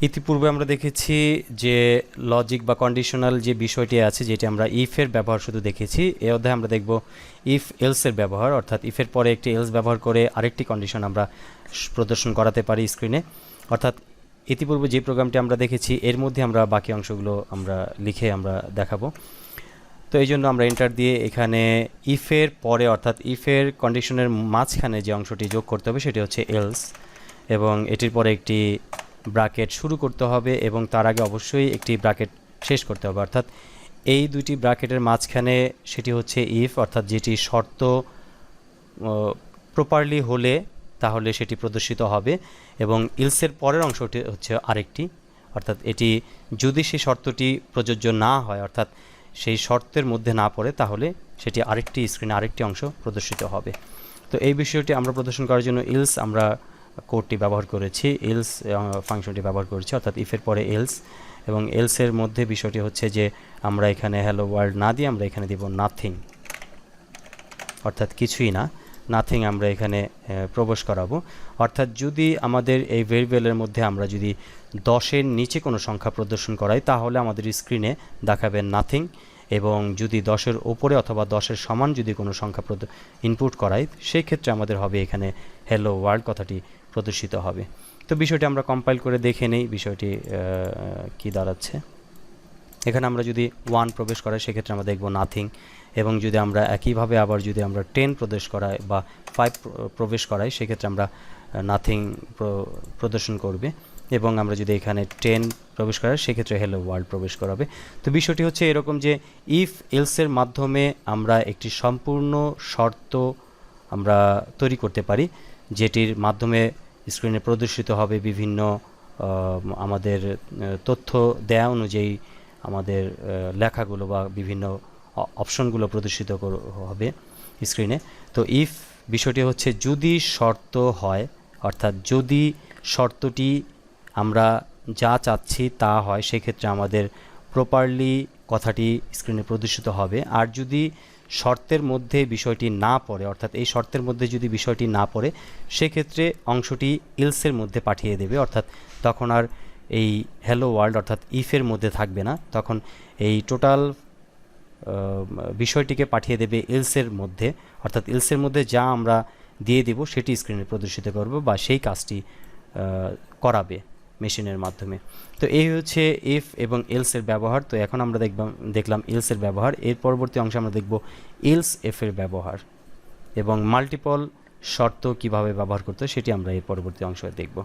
ইতিপূর্বে আমরা দেখেছি যে লজিক বা কন্ডিশনাল যে বিষয়টি আছে, যেটি আমরা ইফের ব্যবহার শুধু দেখেছি। এই অধ্যায়ে আমরা দেখব ইফ এলসের ব্যবহার, অর্থাৎ ইফের পরে একটি এলস ব্যবহার করে আরেকটি কন্ডিশন আমরা প্রদর্শন করাতে পারি স্ক্রিনে। অর্থাৎ ইতিপূর্বে যে প্রোগ্রামটি আমরা দেখেছি এর মধ্যে আমরা বাকি অংশগুলো আমরা লিখে আমরা দেখাবো। তো এই জন্য আমরা এন্টার দিয়ে এখানে ইফের পরে অর্থাৎ ইফের কন্ডিশনের মাঝখানে যে অংশটি যোগ করতে হবে সেটি হচ্ছে এলস, এবং এটির পরে একটি ব্র্যাকেট শুরু করতে হবে এবং তার আগে অবশ্যই একটি ব্র্যাকেট শেষ করতে হবে। অর্থাৎ এই দুটি ব্র্যাকেটের মাঝখানে সেটি হচ্ছে ইফ, অর্থাৎ যেটি শর্ত প্রপারলি হলে তাহলে সেটি প্রদর্শিত হবে, এবং ইলসের পরের অংশটি হচ্ছে আরেকটি, অর্থাৎ এটি যদি সেই শর্তটি প্রযোজ্য না হয় অর্থাৎ সেই শর্তের মধ্যে না পড়ে তাহলে সেটি আরেকটি স্ক্রিনে আরেকটি অংশ প্রদর্শিত হবে। তো এই বিষয়টি আমরা প্রদর্শন করার জন্য ইলস আমরা কোডটি ব্যবহার করেছি, এলস ফাংশনটি ব্যবহার করেছি, অর্থাৎ ইফের পরে এলস, এবং এলসের মধ্যে বিষয়টি হচ্ছে যে আমরা এখানে হ্যালো ওয়ার্ল্ড না দিয়ে আমরা এখানে দিব নাথিং, অর্থাৎ কিছুই না, নাথিং আমরা এখানে প্রবেশ করাবো। অর্থাৎ যদি আমাদের এই ভেরিয়েবলের মধ্যে আমরা যদি 10-এর নিচে কোনো সংখ্যা প্রদর্শন করাই তাহলে আমাদের স্ক্রিনে দেখাবে নাথিং, এবং যদি 10-এর ওপরে অথবা 10-এর সমান যদি কোনো সংখ্যা ইনপুট করাই সেই ক্ষেত্রে আমাদের হবে এখানে হ্যালো ওয়ার্ল্ড কথাটি প্রদর্শিত হবে। তো বিষয়টি আমরা কম্পাইল করে দেখে নেই বিষয়টি কি দাঁড়াচ্ছে। এখানে আমরা যদি 1 প্রবেশ করাই সেক্ষেত্রে আমরা দেখব নাথিং, এবং যদি আমরা একইভাবে আবার যদি আমরা 10 প্রবেশ করাই বা 5 প্রবেশ করাই সেক্ষেত্রে আমরা নাথিং প্রদর্শন করবে, এবং আমরা যদি এখানে 10 প্রবেশ করাই সেক্ষেত্রে হ্যালো ওয়ার্ল্ড প্রবেশ করাবে। তো বিষয়টি হচ্ছে এরকম যে ইফ এলসের মাধ্যমে আমরা একটি সম্পূর্ণ শর্ত আমরা তৈরি করতে পারি, যেটির মাধ্যমে স্ক্রিনে প্রদর্শিত হবে বিভিন্ন আমাদের তথ্য দেয়া অনুযায়ী আমাদের লেখাগুলো বা বিভিন্ন অপশনগুলো প্রদর্শিত হবে স্ক্রিনে। তো ইফ বিষয়টি হচ্ছে যদি শর্ত হয়, অর্থাৎ যদি শর্তটি আমরা যা চাচ্ছি তা হয় সেক্ষেত্রে আমাদের প্রপারলি কথাটি স্ক্রিনে প্রদর্শিত হবে। আর যদি শর্তের মধ্যে বিষয়টি না পড়ে, অর্থাৎ এই শর্তের মধ্যে যদি বিষয়টি না পড়ে সেক্ষেত্রে অংশটি ইলসের মধ্যে পাঠিয়ে দেবে, অর্থাৎ তখন আর এই হ্যালো ওয়ার্ল্ড অর্থাৎ ইফের মধ্যে থাকবে না, তখন এই টোটাল বিষয়টিকে পাঠিয়ে দেবে এলসের মধ্যে, অর্থাৎ এলসের মধ্যে যা আমরা দিয়ে দেব সেটি স্ক্রিনে প্রদর্শিত করবে বা সেই কাজটি করাবে মেশিনের মাধ্যমে। তো এই হচ্ছে ইফ এবং এলসের ব্যবহার। তো এখন আমরা দেখলাম এলসের ব্যবহার। এর পরবর্তী অংশে আমরা দেখব এলস এফের ব্যবহার এবং মাল্টিপল শর্ত কিভাবে ব্যবহার করতে সেটি আমরা এর পরবর্তী অংশে দেখব।